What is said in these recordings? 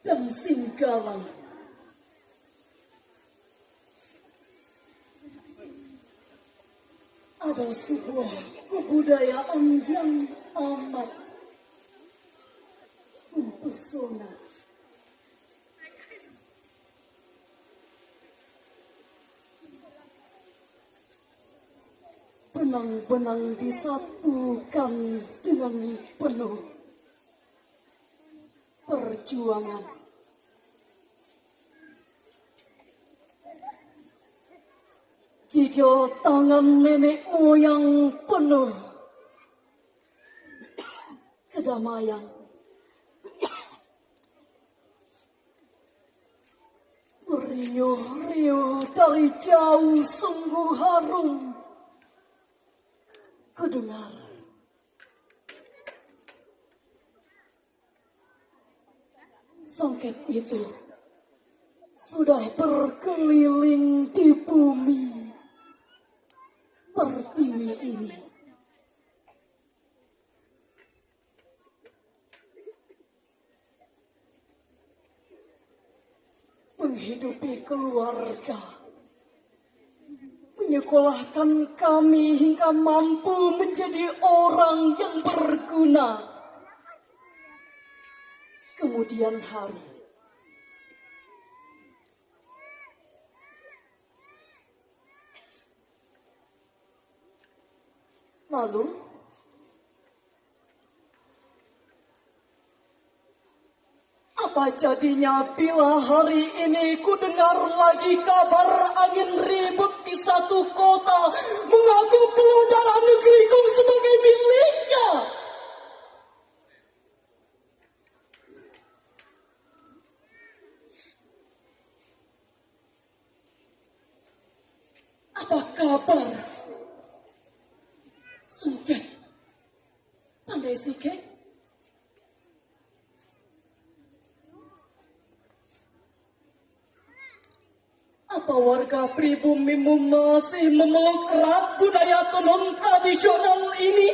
dan Singgalang. Ada sebuah kebudayaan yang amat mempesona. Benang-benang disatukan dengan penuh perjuangan. Gigil tangan nenek moyang penuh kedamaian. Meriuh-riuh dari jauh sungguh harum kudengar. Songket itu sudah berkeliling di bumi pertiwi ini. Menghidupi keluarga, menyekolahkan kami hingga mampu menjadi orang yang berguna. Kemudian hari, lalu apa jadinya bila hari ini ku dengar lagi kabar angin ribut di satu kota mengaku pulau dalam negeriku sebagai miliknya? Apa kabar Songket Pandai Sike? Apa warga pribumimu masih memeluk erat budaya tenun tradisional ini?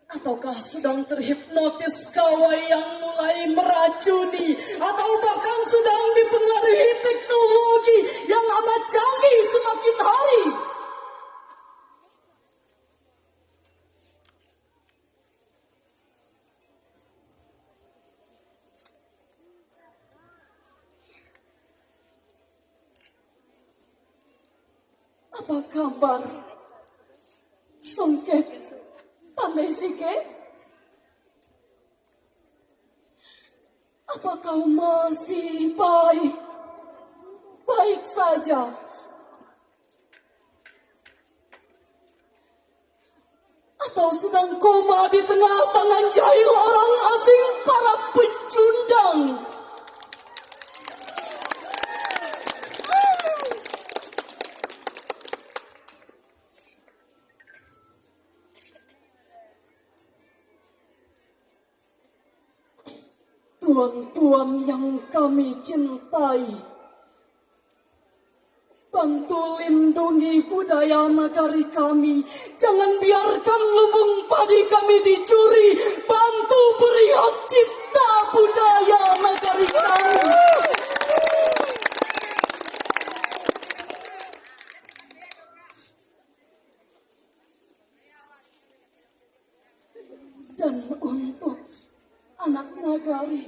Ataukah sedang terhipnotis kawai yang mulai meracuni? Atau bahkan sedang dipengaruhi teknologi yang amat canggih semakin hari? Apa kabar Songket Pandai Sike? Apa kau masih baik saja? Atau sedang koma di tengah tangan jahil orang asing para pecundang? Tuan-tuan yang kami cintai, bantu lindungi budaya nagari kami. Jangan biarkan lumbung padi kami dicuri. Bantu beri hak cipta budaya nagari kami. Dan untuk anak nagari,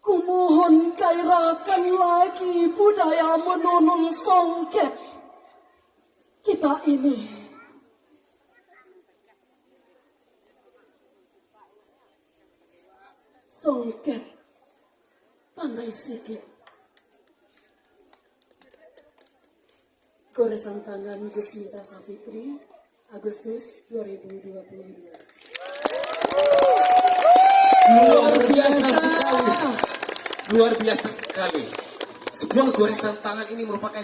kumohon gairahkan lagi budaya menunun songket kita ini. Songket Pandai Sike. Goresan tangan Gusmita Safitri, Agustus 2022. Luar biasa sekali. Luar biasa sekali. Sebuah goresan tangan ini merupakan